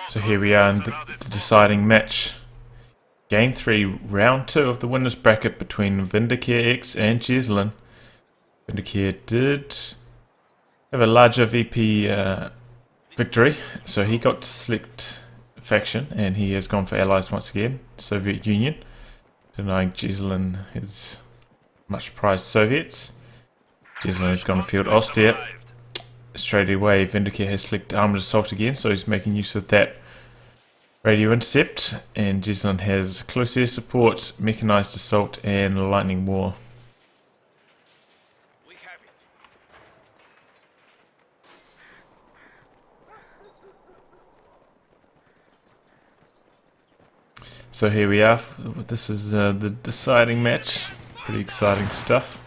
So here we are in the deciding match. Game 3, round 2 of the winners bracket between VindicareX and Jesulin. Vindicare did have a larger VP victory, so he got to select faction and he has gone for allies once again, Soviet Union, denying Jesulin his much prized Soviets. Jesulin has gone to field Austria. Straight away Vindicare has selected armoured assault again, so he's making use of that radio intercept, and Jesulin has close air support, mechanised assault and lightning war. So here we are, this is the deciding match, pretty exciting stuff.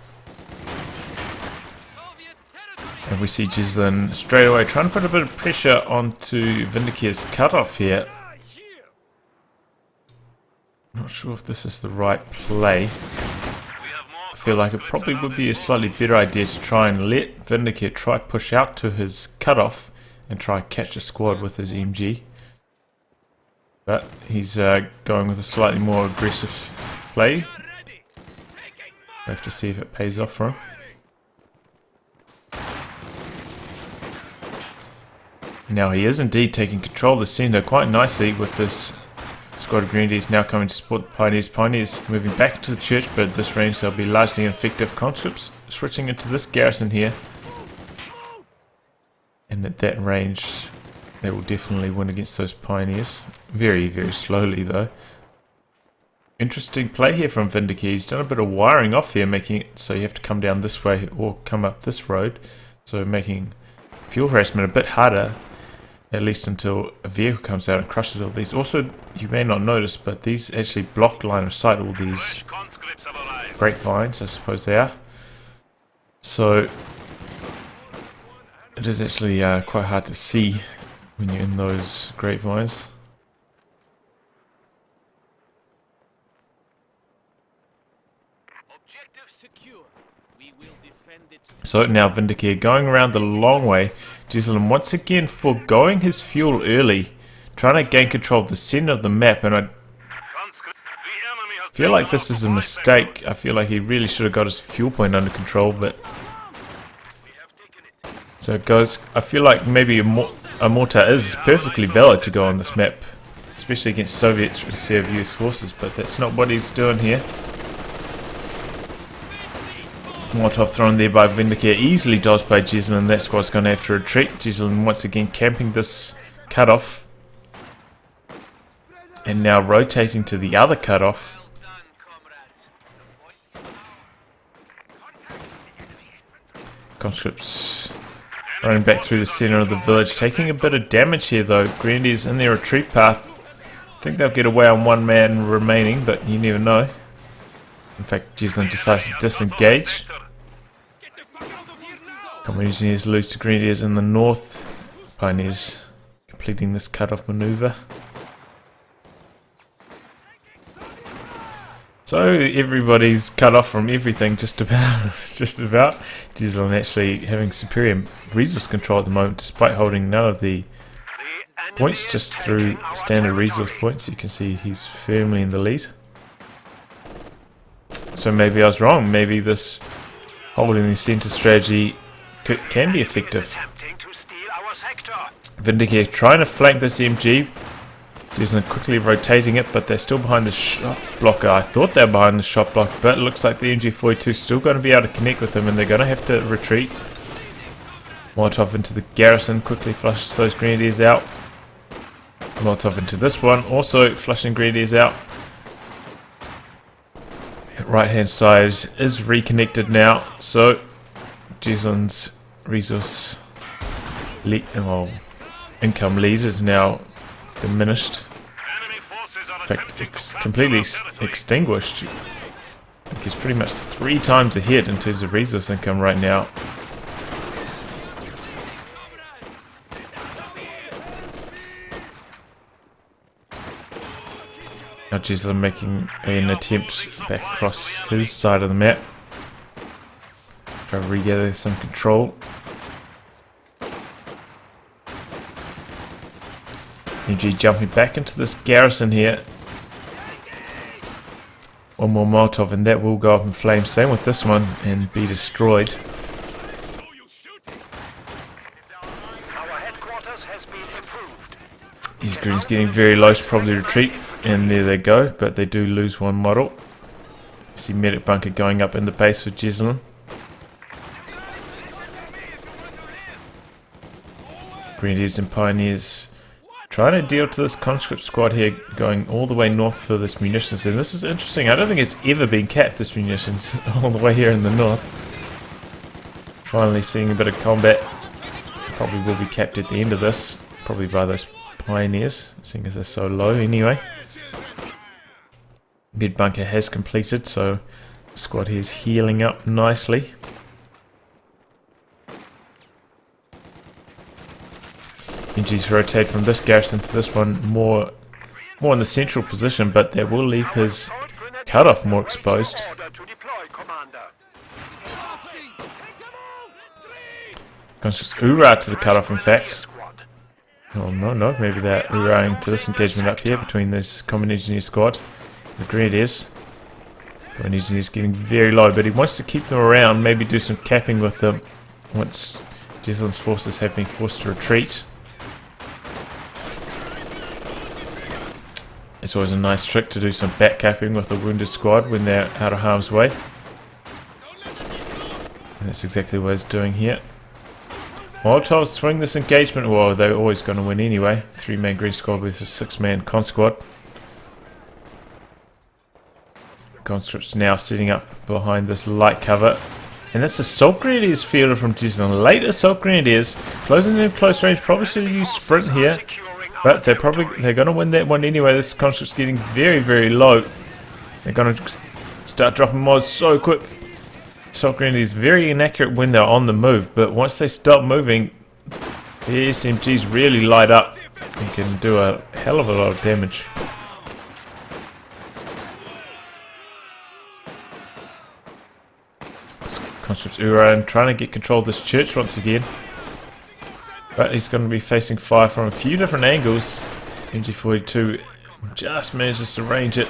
And we see Jesulin straight away trying to put a bit of pressure onto Vindicare's cutoff here. Not sure if this is the right play. I feel like it probably would be a slightly better idea to try and let Vindicare try push out to his cutoff and try catch a squad with his MG. But he's going with a slightly more aggressive play. We'll have to see if it pays off for him. Now he is indeed taking control of the centre quite nicely with this squad of Grenadiers now coming to support the Pioneers. Pioneers moving back to the church, but at this range they'll be largely ineffective. Conscripts switching into this garrison here. And at that range they will definitely win against those Pioneers. Very, very slowly though. Interesting play here from Vindicare. He's done a bit of wiring off here, making it so you have to come down this way or come up this road. So making fuel harassment a bit harder. At least until a vehicle comes out and crushes all these. Also, you may not notice, but these actually block line of sight, all these grapevines, I suppose they are. So, it is actually quite hard to see when you're in those grapevines. So now Vindicare going around the long way. Jesulin once again foregoing his fuel early, trying to gain control of the centre of the map, and I feel like this is a mistake. I feel like he really should have got his fuel point under control, but so it goes. I feel like maybe a mortar is perfectly valid to go on this map, especially against Soviets instead of US forces, but that's not what he's doing here. Molotov thrown there by Vindicare, easily dodged by Jesulin. That squad's going to have to retreat. Jesulin once again camping this cutoff. And now rotating to the other cutoff. Conscripts running back through the centre of the village, taking a bit of damage here though. Grenadiers in their retreat path. I think they'll get away on one man remaining, but you never know. In fact, Jesulin decides to disengage. Common Engineers lose to Grenadiers in the north. Pioneers completing this cut-off manoeuvre. So everybody's cut off from everything, just about. Jesulin actually having superior resource control at the moment, despite holding none of the points, just through standard resource points. You can see he's firmly in the lead. So maybe I was wrong. Maybe this holding the centre strategy can be effective. Vindicare trying to flank this MG. Jesulin quickly rotating it, but they're still behind the shot blocker. I thought they were behind the shot block, but it looks like the MG42 is still going to be able to connect with them, and they're going to have to retreat. Molotov into the garrison, quickly flushes those Grenadiers out. Molotov into this one, also flushing Grenadiers out. Right hand side is reconnected now, so Jesulin's resource income lead is now diminished. In fact, completely extinguished. I think he's pretty much 3 times ahead in terms of resource income right now. Now Jesulin making an attempt back across his side of the map. Try to regather some control. MG jumping back into this garrison here. One more Molotov and that will go up in flames. Same with this one and be destroyed. These Greens getting very low, should probably retreat. And there they go, but they do lose one model. See medic bunker going up in the base for Jesulin. Grenadiers and Pioneers trying to deal to this conscript squad here, going all the way north for this munitions. And this is interesting, I don't think it's ever been capped, this munitions, all the way here in the north. Finally seeing a bit of combat. Probably will be capped at the end of this, probably by those Pioneers, seeing as they're so low anyway. Mid bunker has completed, so the squad here is healing up nicely. MG's rotate from this garrison to this one more in the central position, but that will leave his cutoff more exposed. Conscious Ura to the cutoff, in fact. Oh no, maybe they're Uraing to this engagement up here between this Common Engineer squad and the Grenadiers. Common Engineer's getting very low, but he wants to keep them around, maybe do some capping with them once Jesulin's forces have been forced to retreat. It's always a nice trick to do some back capping with a wounded squad when they're out of harm's way. And that's exactly what he's doing here. Molotov swing this engagement. Well, they're always going to win anyway. 3-man green squad with a 6-man con squad. Conscripts now setting up behind this light cover. And that's Assault Grenadiers fielded from Jesulin. Late Assault Grenadiers. Closing in close range. Probably should have used sprint here. But they're going to win that one anyway. This conscript's getting very, very low. They're going to start dropping mods so quick. Assault Grenadiers very inaccurate when they're on the move, but once they stop moving, the SMGs really light up and can do a hell of a lot of damage. Conscripts Uran trying to get control of this church once again. But he's going to be facing fire from a few different angles. MG42 just manages to range it.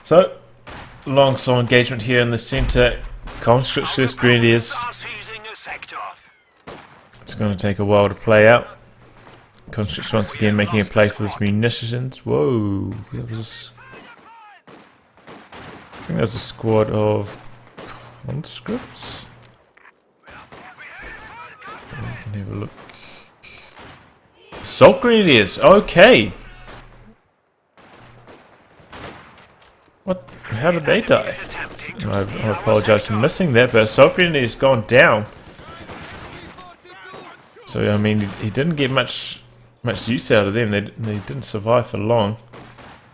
So, long slow engagement here in the centre. Conscripts vs Grenadiers. It's going to take a while to play out. Conscripts once again making a play for this munitions. Whoa, that was, I think that was a squad of conscripts. We can have a look. Assault Grenadiers, okay. What? How did they die? I apologise for missing that, but Assault Grenadiers gone down. So I mean, he didn't get much use out of them. They didn't survive for long,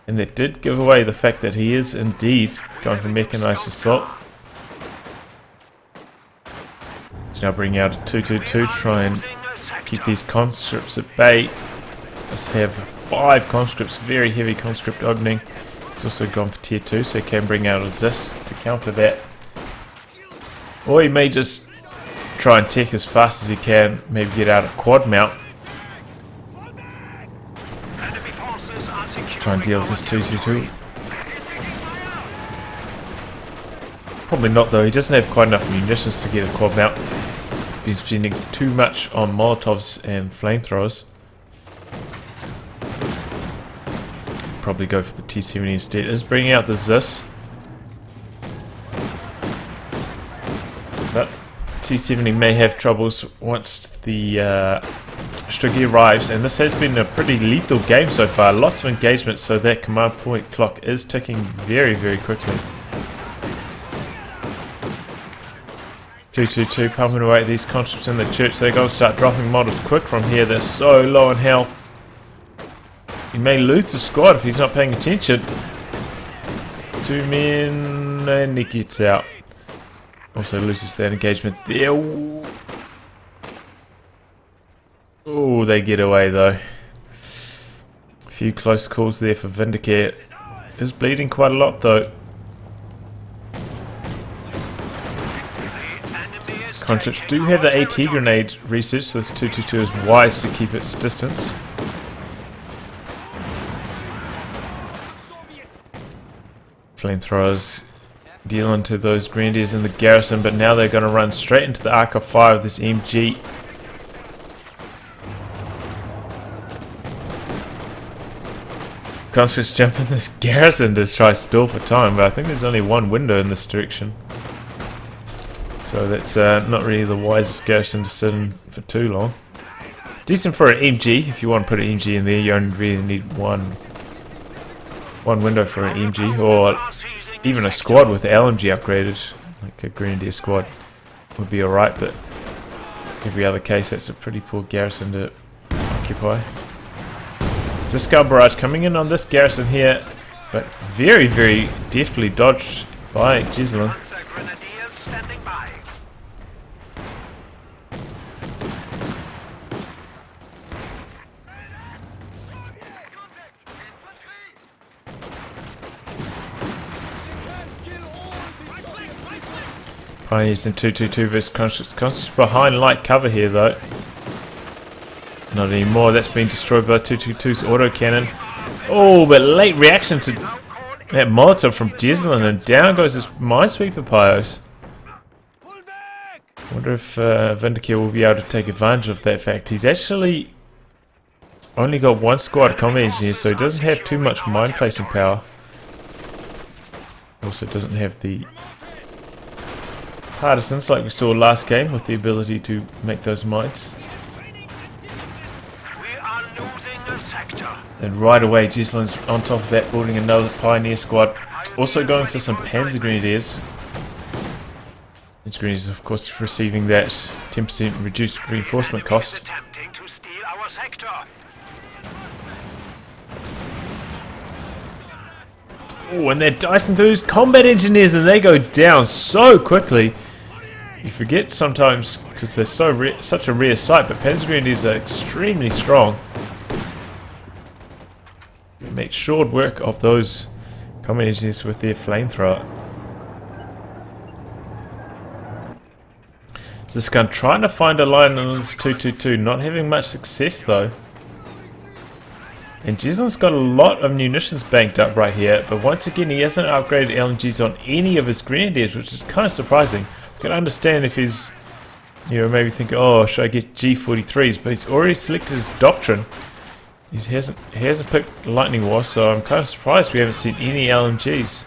and that did give away the fact that he is indeed going for mechanised assault. So now bringing out a 2-2-2 to try and keep these conscripts at bay. Let's have 5 conscripts, very heavy conscript opening. It's also gone for tier 2, so he can bring out a Zis to counter that. Or he may just try and tech as fast as he can, maybe get out a quad mount. Try and deal with this 2-2-2. Probably not though, he doesn't have quite enough munitions to get a quad mount. He's spending too much on Molotovs and flamethrowers. Probably go for the T-70 instead. Is bringing out the Zis. But T-70 may have troubles once the Striggy arrives, and this has been a pretty lethal game so far. Lots of engagement, so that command point clock is ticking very, very quickly. 2-2-2 pumping away at these conscripts in the church. They're going to start dropping models quick from here. They're so low in health. He may lose the squad if he's not paying attention. 2 men and he gets out. Also loses that engagement there. Oh, they get away though. Few close calls there for Vindicare. Is bleeding quite a lot though. Conscripts do have the AT grenade research, so this 222 is wise to keep its distance. Flamethrowers dealing to those grenadiers in the garrison, but now they're going to run straight into the arc of fire of this MG. Conscripts jump in this garrison to try stall for time, but I think there's only one window in this direction. So that's not really the wisest garrison to sit in for too long. Decent for an MG. If you want to put an MG in there, you only really need one window for an MG, or even a squad with the LMG upgraded, like a Grenadier squad would be alright, but every other case that's a pretty poor garrison to occupy. There's a scout barrage coming in on this garrison here, but very, very deftly dodged by Jesulin. Pioneers in 222 versus Conscripts. Conscripts behind light cover here though. Not anymore, that's been destroyed by 222's autocannon. Oh, but late reaction to that Molotov from Jesulin, and down goes this Minesweeper Pios. I wonder if Vindicare will be able to take advantage of that fact. He's actually only got one squad combat engineer, so he doesn't have too much mine placing power. Also doesn't have the partisans like we saw last game with the ability to make those mines. And right away Jesulin's on top of that, building another Pioneer squad. Also going for some Panzer Grenadiers. These Grenadiers of course receiving that 10% reduced reinforcement cost. Oh, and they're dicing through those combat engineers and they go down so quickly. You forget sometimes because they're such a rare sight, but Panzer Grenadiers are extremely strong. They make short work of those combat engineers with their flamethrower. So this gun trying to find a line on this 222, not having much success though. And Jesulin's got a lot of munitions banked up right here, but once again he hasn't upgraded LMGs on any of his Grenadiers, which is kind of surprising. I can understand if he's, you know, maybe thinking, oh, should I get G43s, but he's already selected his doctrine. He hasn't picked Lightning War, so I'm kind of surprised we haven't seen any LMGs.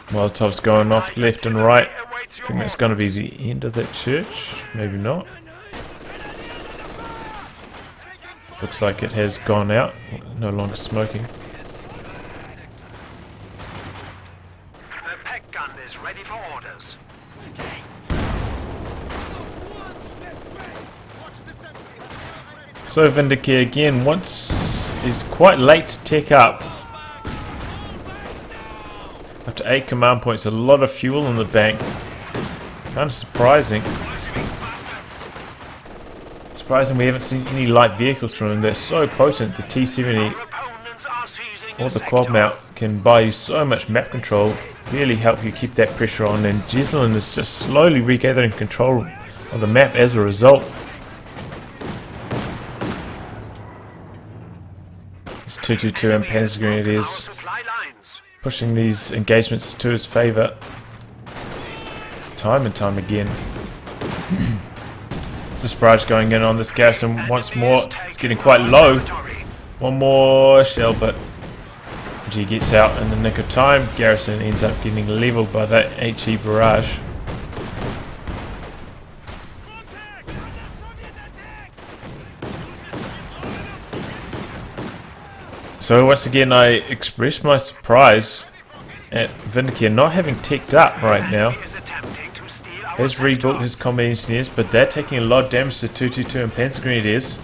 Molotovs going off left and right. I think that's going to be the end of that church. Maybe not. Looks like it has gone out. No longer smoking. The peg gun is ready for orders. So Vindicare again is quite late to tech up. Up to 8 command points, a lot of fuel in the bank. Kind of surprising. Surprising we haven't seen any light vehicles from them. They're so potent. The T-70 or the quad mount can buy you so much map control, really help you keep that pressure on, and Jesulin is just slowly regathering control of the map as a result. This 222 and Panzer Grenadiers pushing these engagements to his favour time and time again. This barrage going in on this garrison once more. It's getting quite low. One more shell, but G gets out in the nick of time. Garrison ends up getting leveled by that HE barrage. So once again I express my surprise at Vindicare not having teched up right now. Has rebuilt his combat engineers, but they're taking a lot of damage to 222 and Panzer Grenadiers.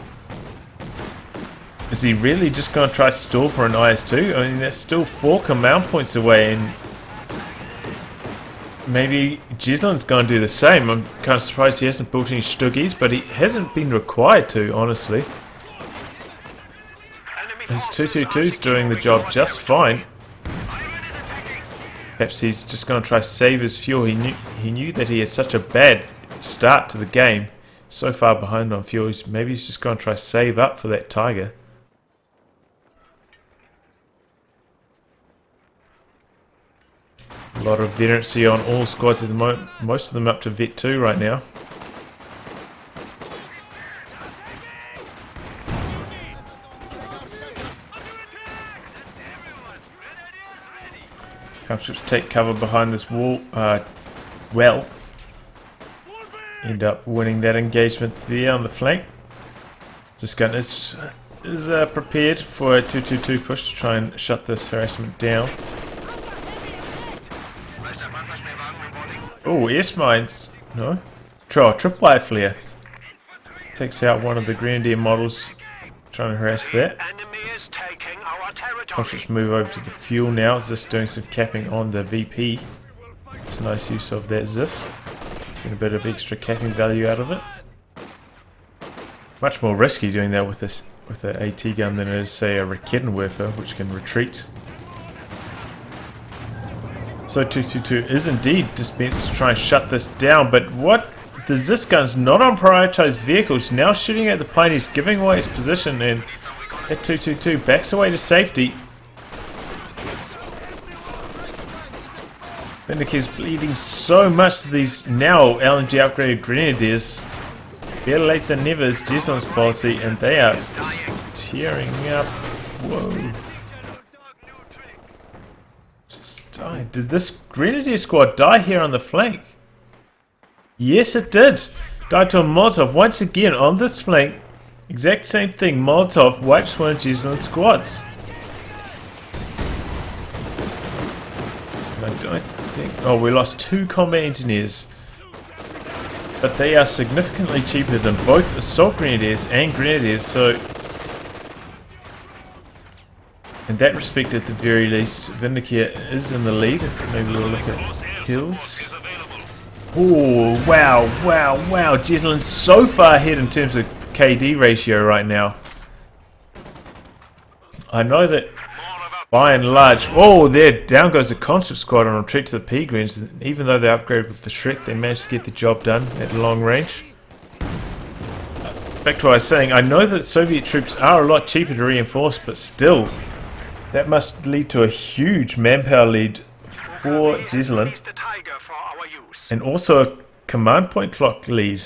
Is he really just going to try to stall for an IS-2? I mean, that's still 4 command points away, and maybe Jesulin's going to do the same. I'm kind of surprised he hasn't built any Stuggies, but he hasn't been required to, honestly. His 222's doing the job just fine. Perhaps he's just going to try to save his fuel. He knew that he had such a bad start to the game. So far behind on fuel. Maybe he's just going to try to save up for that Tiger. A lot of veterancy on all squads at the moment. Most of them up to Vet 2 right now. Ships take cover behind this wall. Well, end up winning that engagement there on the flank. This gun is prepared for a 222 push to try and shut this harassment down. Oh, S-mines. No. Tripwire flare. Takes out one of the Grenadier models. Trying to harass that. Conscripts move over to the fuel now. Zis doing some capping on the VP. It's a nice use of that Zis. Getting a bit of extra capping value out of it. Much more risky doing that with an AT gun than it is, say, a Raketenwerfer, which can retreat. So 222 is indeed dispensed to try and shut this down, but what? The Zis gun's not on prioritized vehicles, now shooting at the plane. He's giving away his position, and that 222 backs away to safety. Vindicare's bleeding so much to these now LMG upgraded Grenadiers. Better late than never is Jesulin's policy, and they are just tearing up. Whoa. Just died. Did this Grenadier squad die here on the flank? Yes, it did. Died to a Molotov once again on this flank. Exact same thing. Molotov wipes one of Jesulin's squads. And I don't think... Oh, we lost 2 combat engineers. But they are significantly cheaper than both Assault Grenadiers and Grenadiers, so... In that respect, at the very least, Vindicare is in the lead. Maybe we'll look at kills. Oh, wow, wow, wow. Jesulin's so far ahead in terms of KD ratio right now. I know that by and large... Oh, there, down goes the Conscript squad on retreat to the P-Greens. Even though they upgraded with the Shrek, they managed to get the job done at long range. Back to what I was saying, I know that Soviet troops are a lot cheaper to reinforce, but still, that must lead to a huge manpower lead for Jesulin. And also a command point clock lead.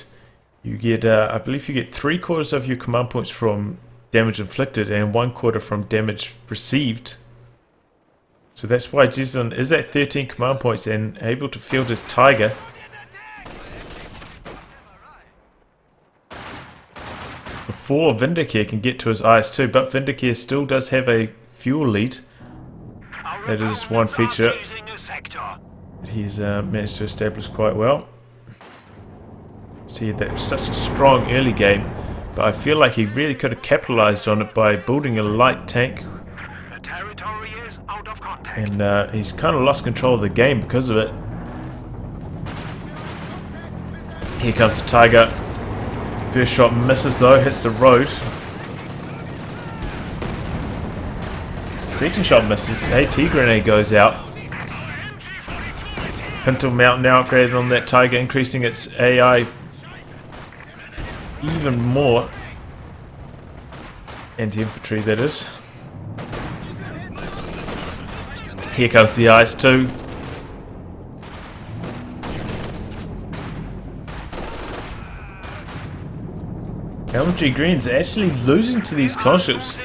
You get, I believe you get 3/4 of your command points from damage inflicted and 1/4 from damage received. So that's why Jesulin is at 13 command points and able to field his Tiger. Before Vindicare can get to his IS-2, but Vindicare still does have a fuel lead. That is one feature that he's managed to establish quite well. See, that was such a strong early game, but I feel like he really could have capitalized on it by building a light tank. And he's kind of lost control of the game because of it. Here comes the Tiger. First shot misses though, hits the road. Second shot misses. AT grenade goes out. Pintle Mount now upgraded on that Tiger, increasing its AI even more. Anti-infantry, that is. Here comes the IS-2. LMG Green's actually losing to these conscripts.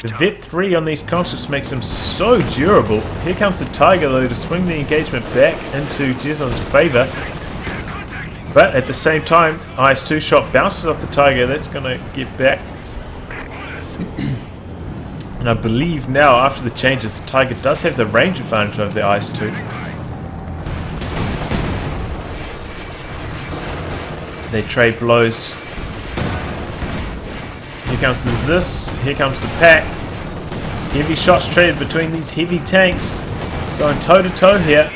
The Vet 3 on these conscripts makes them so durable. Here comes the Tiger though to swing the engagement back into Jesulin's favour. But at the same time, IS-2 shot bounces off the Tiger. That's going to get back. And I believe now, after the changes, the Tiger does have the range advantage over the IS-2. They trade blows. Here comes the Zis, here comes the pack. Heavy shots traded between these heavy tanks. Going toe to toe here.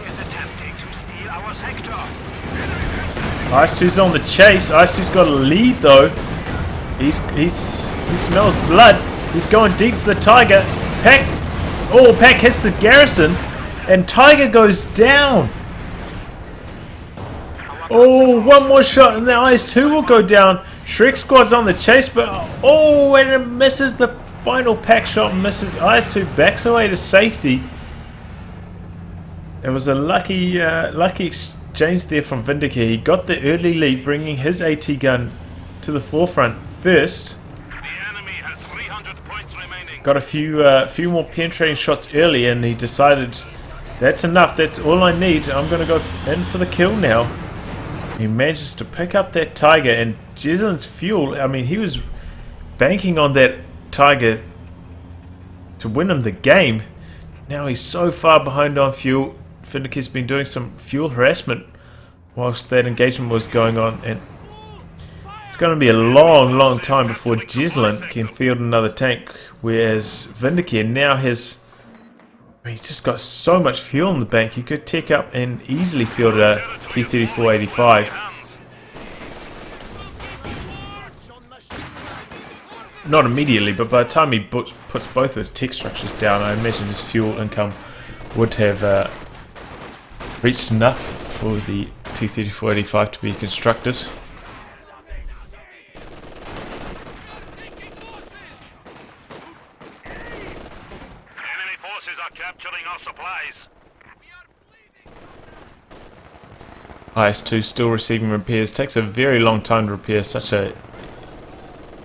Ice2's on the chase. Ice2's got a lead though. He smells blood. He's going deep for the Tiger. Pack. Oh, Pack hits the Garrison, and Tiger goes down. Oh, one more shot and the Ice2 will go down. Shrek Squad's on the chase, but oh, and it misses the final Pack shot. Misses. Ice2 backs away to safety. It was a lucky exchange there from Vindicare. He got the early lead, bringing his AT gun to the forefront first. The enemy has 300 points remaining. Got a few more penetrating shots early, and he decided that's enough. That's all I need. I'm going to go in for the kill now. He manages to pick up that Tiger, and Jesulin's fuel. I mean, he was banking on that Tiger to win him the game. Now he's so far behind on fuel. Vindicare's been doing some fuel harassment whilst that engagement was going on, and it's going to be a long time before Jesulin can field another tank, whereas Vindicare now has, he's just got so much fuel in the bank. He could take up and easily field a T-34-85. Not immediately, but by the time he puts both of his tech structures down, I imagine his fuel income would have reached enough for the T-34-85 to be constructed. Enemy forces are capturing our supplies. IS-2 still receiving repairs. Takes a very long time to repair such a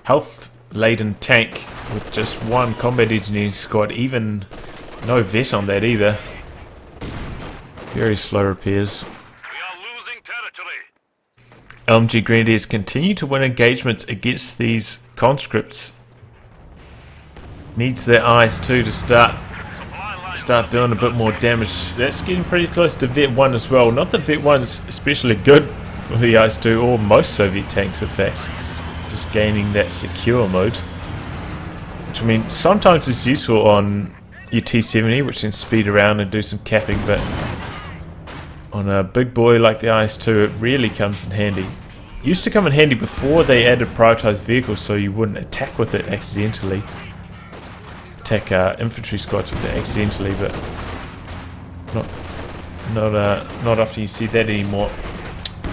health-laden tank with just one combat engineering squad. Even no vet on that either. Very slow repairs. We are losing territory. LMG Grenadiers continue to win engagements against these conscripts. Needs their IS-2 to start doing a bit more damage. That's getting pretty close to Vet 1 as well. Not that Vet 1's especially good for the IS-2 or most Soviet tanks, in fact. Just gaining that secure mode. Which, I mean, sometimes it's useful on your T-70, which can speed around and do some capping, but on a big boy like the IS-2, it really comes in handy. Used to come in handy before they added prioritized vehicles, so you wouldn't attack with it accidentally. Attack infantry squads with it accidentally, but not often you see that anymore.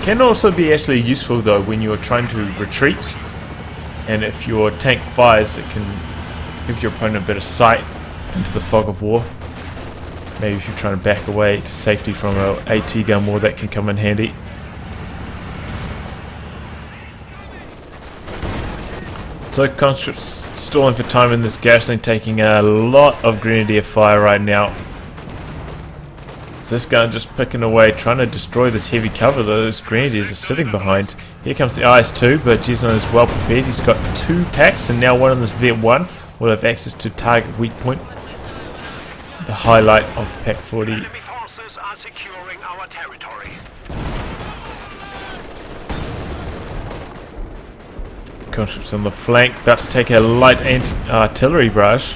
Can also be actually useful though when you're trying to retreat, and if your tank fires, it can give your opponent a bit of sight into the fog of war. Maybe if you're trying to back away to safety from an AT gun war, that can come in handy. So conscripts stalling for time in this garrison, taking a lot of grenadier fire right now. So this guy just picking away, trying to destroy this heavy cover those grenadiers are sitting behind. Here comes the IS-2, but Jesulin is well prepared. He's got 2 packs, and now one of this Vet 1 will have access to target weak point. The highlight of the Pack 40. Enemy forces are securing our territory. Conscripts on the flank, about to take a light artillery barrage.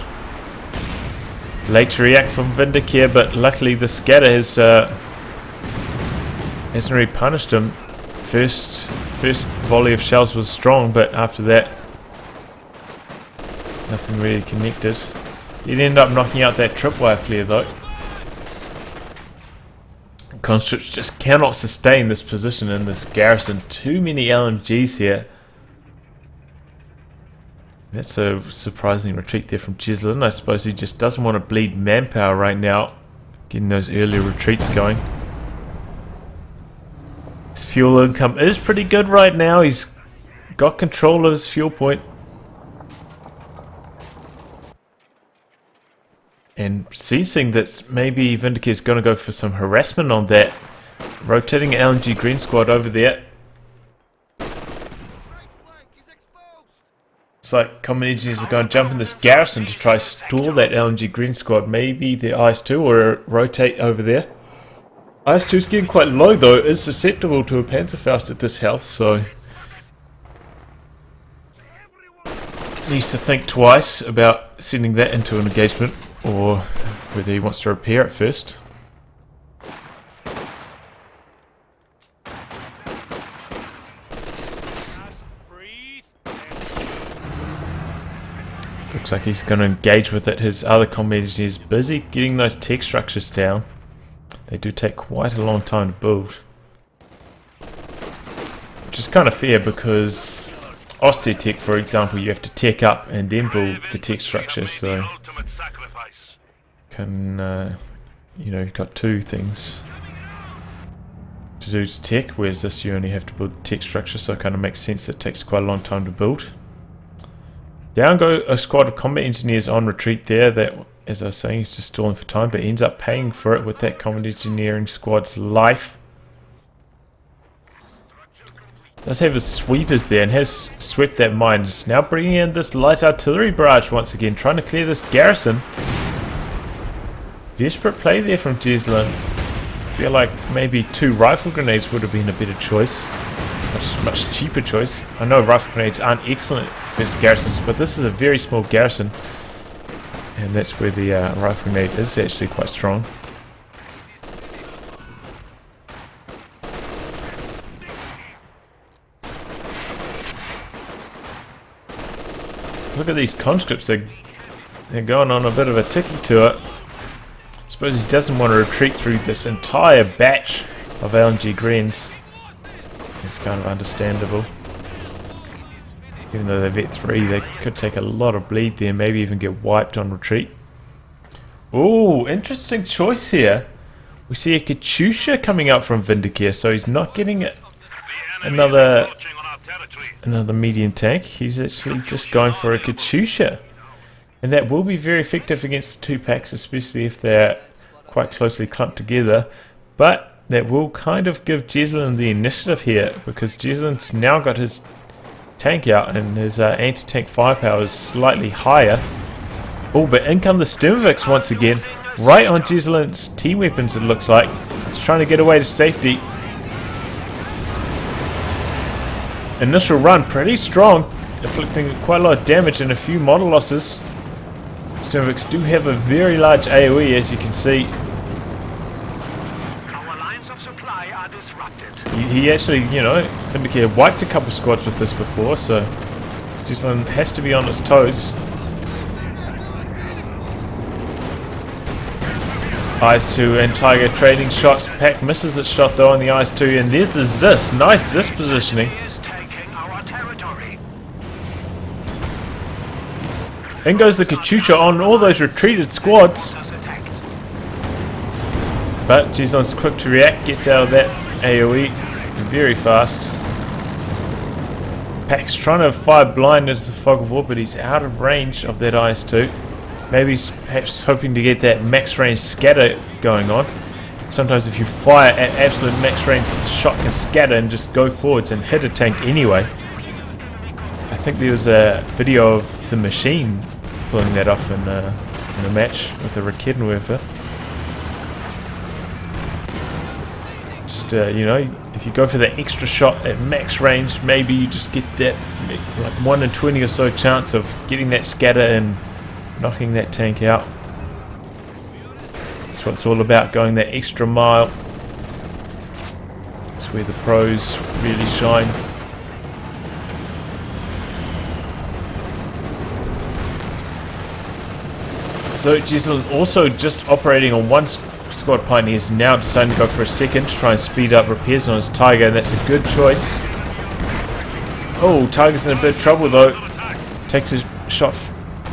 Late to react from Vindicare, but luckily the scatter hasn't really punished him. First volley of shells was strong, but after that, nothing really connected. He'd end up knocking out that tripwire flare though. Conscripts just cannot sustain this position in this garrison. Too many LMGs here. That's a surprising retreat there from Jesulin. I suppose he just doesn't want to bleed manpower right now, getting those early retreats going. His fuel income is pretty good right now. He's got control of his fuel point. And sensing that maybe Vindicare's going to go for some harassment on that, rotating an LMG Green Squad over there. It's like common engineers are going to jump in this garrison to try stall that LMG Green Squad. Maybe the IS-2 or rotate over there. IS-2's getting quite low though, is susceptible to a Panzerfaust at this health, so needs to think twice about sending that into an engagement, or whether he wants to repair it first. Looks like he's going to engage with it. His other combat engineer is busy getting those tech structures down. They do take quite a long time to build. Which is kind of fair because Tech, for example, you have to tech up and then build the tech structure. So can you know, you've got two things to do to tech, whereas this you only have to build the tech structure, so it kind of makes sense that it takes quite a long time to build. Down go a squad of combat engineers on retreat there. That, as I was saying, he's just stalling for time, but ends up paying for it with that combat engineering squad's life. Does have his sweepers there and has swept that mine. Just now bringing in this light artillery barrage once again, trying to clear this garrison. Desperate play there from Jesulin. I feel like maybe 2 rifle grenades would have been a better choice. Much cheaper choice. I know rifle grenades aren't excellent against garrisons, but this is a very small garrison. And that's where the rifle grenade is actually quite strong. Look at these conscripts, they're going on a bit of a ticky to it. I suppose he doesn't want to retreat through this entire batch of LNG greens. It's kind of understandable. Even though they've at 3, they could take a lot of bleed there, maybe even get wiped on retreat. Ooh, interesting choice here. We see a Katyusha coming out from Vindicare, so he's not getting another medium tank. He's actually just going for a Katyusha. And that will be very effective against the 2 packs, especially if they're quite closely clumped together. But that will kind of give Jesulin the initiative here, because Jesulin's now got his tank out and his anti-tank firepower is slightly higher. Oh, but in come the Sturmovix once again, right on Jesulin's T-weapons it looks like. He's trying to get away to safety. Initial run pretty strong, inflicting quite a lot of damage and a few model losses. Sturmovix do have a very large AoE, as you can see. Our lines of supply are disrupted. He actually, you know, Vindicare wiped a couple squads with this before, so Jesulin has to be on his toes. IS-2 and Tiger trading shots. Pack misses its shot though on the IS-2, and there's the Zis. Nice Zis positioning. In goes the Katyusha on all those retreated squads. But Jesulin's quick to react, gets out of that AoE very fast. Pack's trying to fire blind into the fog of war, but he's out of range of that IS-2. Maybe he's perhaps hoping to get that max range scatter going on. Sometimes if you fire at absolute max range, the shot can scatter and just go forwards and hit a tank anyway. I think there was a video of the machine pulling that off in a match with the Raketenwerfer. Just, you know, if you go for that extra shot at max range, maybe you just get that like 1 in 20 or so chance of getting that scatter and knocking that tank out. That's what it's all about, going that extra mile. That's where the pros really shine. So Jesulin also just operating on 1 squad pint. He is now deciding to go for a second to try and speed up repairs on his Tiger, and that's a good choice. Oh, Tiger's in a bit of trouble though. Takes a shot,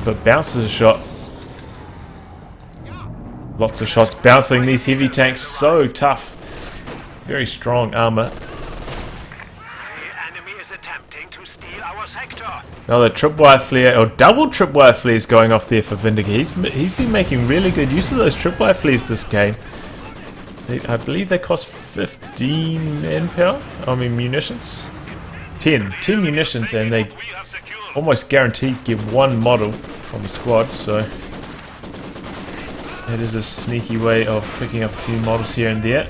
but bounces a shot. Lots of shots bouncing. These heavy tanks, so tough. Very strong armor. Another tripwire flare, or double tripwire flares going off there for Vindicare. He's been making really good use of those tripwire flares this game. I believe they cost 15 manpower. I mean munitions. 10 munitions, and they almost guaranteed get 1 model from a squad. So that is a sneaky way of picking up a few models here and there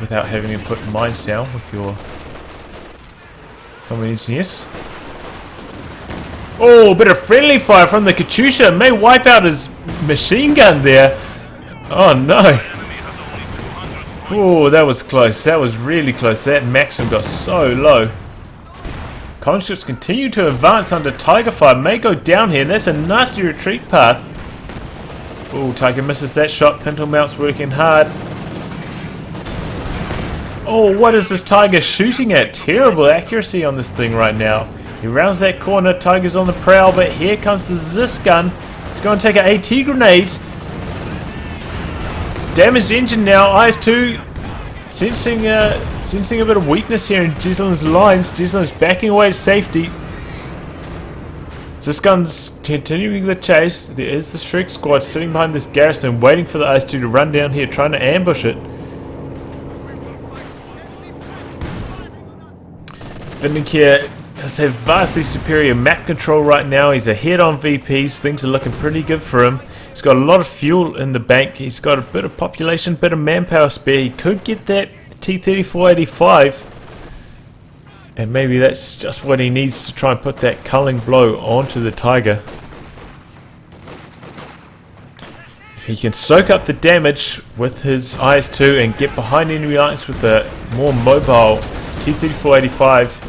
without having to put mines down with your combat engineers. Oh, a bit of friendly fire from the Katyusha. May wipe out his machine gun there. Oh no. Oh, that was close. That was really close. That maximum got so low. conscripts continue to advance under Tiger fire. May go down here, and that's a nasty retreat path. Oh, Tiger misses that shot. Pinto Mount's working hard. Oh, what is this Tiger shooting at? Terrible accuracy on this thing right now. He rounds that corner. Tiger's on the prowl, but here comes the Zis gun. He's going to take an AT grenade. Damaged engine now. IS-2 sensing a bit of weakness here in Jesulin's lines. Jesulin's backing away to safety. This gun's continuing the chase. There is the Shrek squad sitting behind this garrison, waiting for the IS-2 to run down here, trying to ambush it. Vindicare has had vastly superior map control right now. He's ahead on VPs. Things are looking pretty good for him. He's got a lot of fuel in the bank. He's got a bit of population, bit of manpower spare. He could get that T-34-85. And maybe that's just what he needs to try and put that culling blow onto the Tiger. If he can soak up the damage with his IS-2 and get behind enemy lines with a more mobile T-34-85,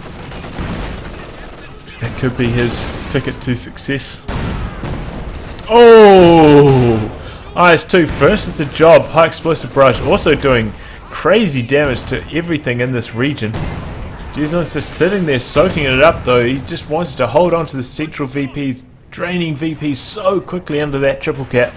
that could be his ticket to success. Oh! IS-2 finishes the job. High explosive barrage also doing crazy damage to everything in this region. Jesulin's just sitting there soaking it up though. He just wants to hold on to the central VP, draining VP so quickly under that triple cap.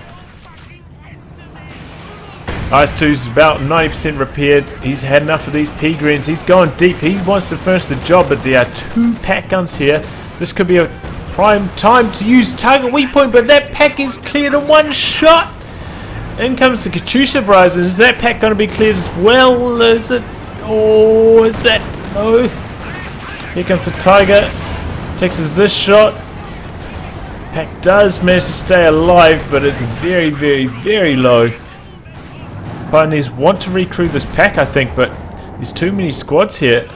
IS-2's about 90% repaired. He's had enough of these P-Greens. He's gone deep. He wants to finish the job, but there are two pack guns here. This could be a prime time to use target weak point, but that pack is cleared in one shot. In comes the Katyusha barrage. Is that pack going to be cleared as well? Is it? Oh, is that? No. Here comes the Tiger. Takes a Zis shot. Pack does manage to stay alive, but it's very, very, very low. Pioneers want to recruit this pack, I think, but there's too many squads here.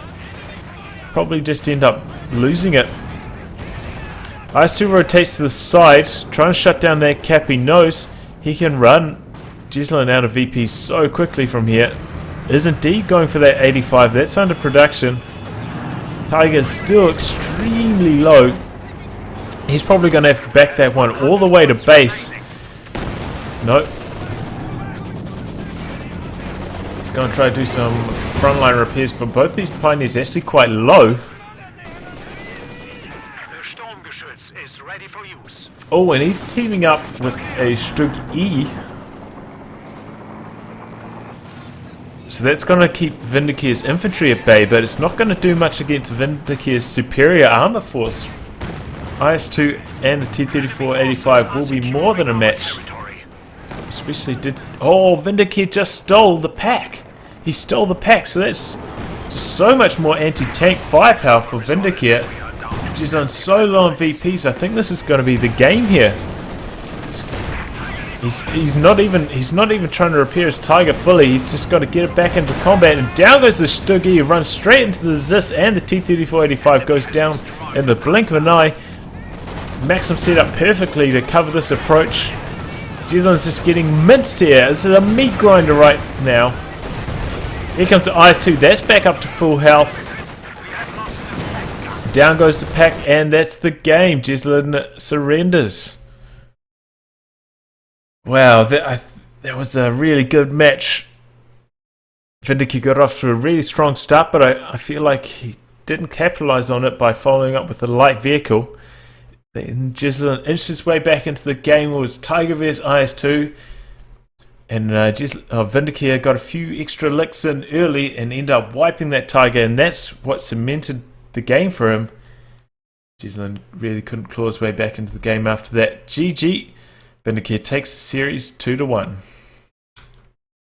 Probably just end up losing it. IS-2 rotates to the side, trying to shut down that cap. He knows he can run Jesulin out of VP so quickly from here. Is indeed going for that 85. That's under production. Tiger's still extremely low. He's probably going to have to back that one all the way to base. Nope. Going to try to do some frontline repairs, but both these Pioneers are actually quite low. Is ready for use. Oh, and he's teaming up with a Stug E. So that's going to keep Vindicare's infantry at bay, but it's not going to do much against Vindicare's superior armor force. IS-2 and the T-34-85 will be more than a match. Especially did... Oh, Vindicare just stole the pack. He stole the pack, so that's just so much more anti-tank firepower for Vindicare. Jesulin so low on VPs. I think this is going to be the game here. He's not even trying to repair his Tiger fully. He's just got to get it back into combat. And down goes the Stuggy. He runs straight into the Zis, and the T-34-85 goes down in the blink of an eye. Maxim set up perfectly to cover this approach. Jesulin's just getting minced here. This is a meat grinder right now. Here comes the IS-2. That's back up to full health. Down goes the pack, and that's the game. Jesulin surrenders. Wow, that was a really good match. Vindicare got off to a really strong start, but I feel like he didn't capitalize on it by following up with a light vehicle. Then Jesulin inched his way back into the game. It was Tiger vs IS-2. And Vindicare got a few extra licks in early and ended up wiping that Tiger. And that's what cemented the game for him. Jesulin really couldn't claw his way back into the game after that. GG. Vindicare takes the series 2-1.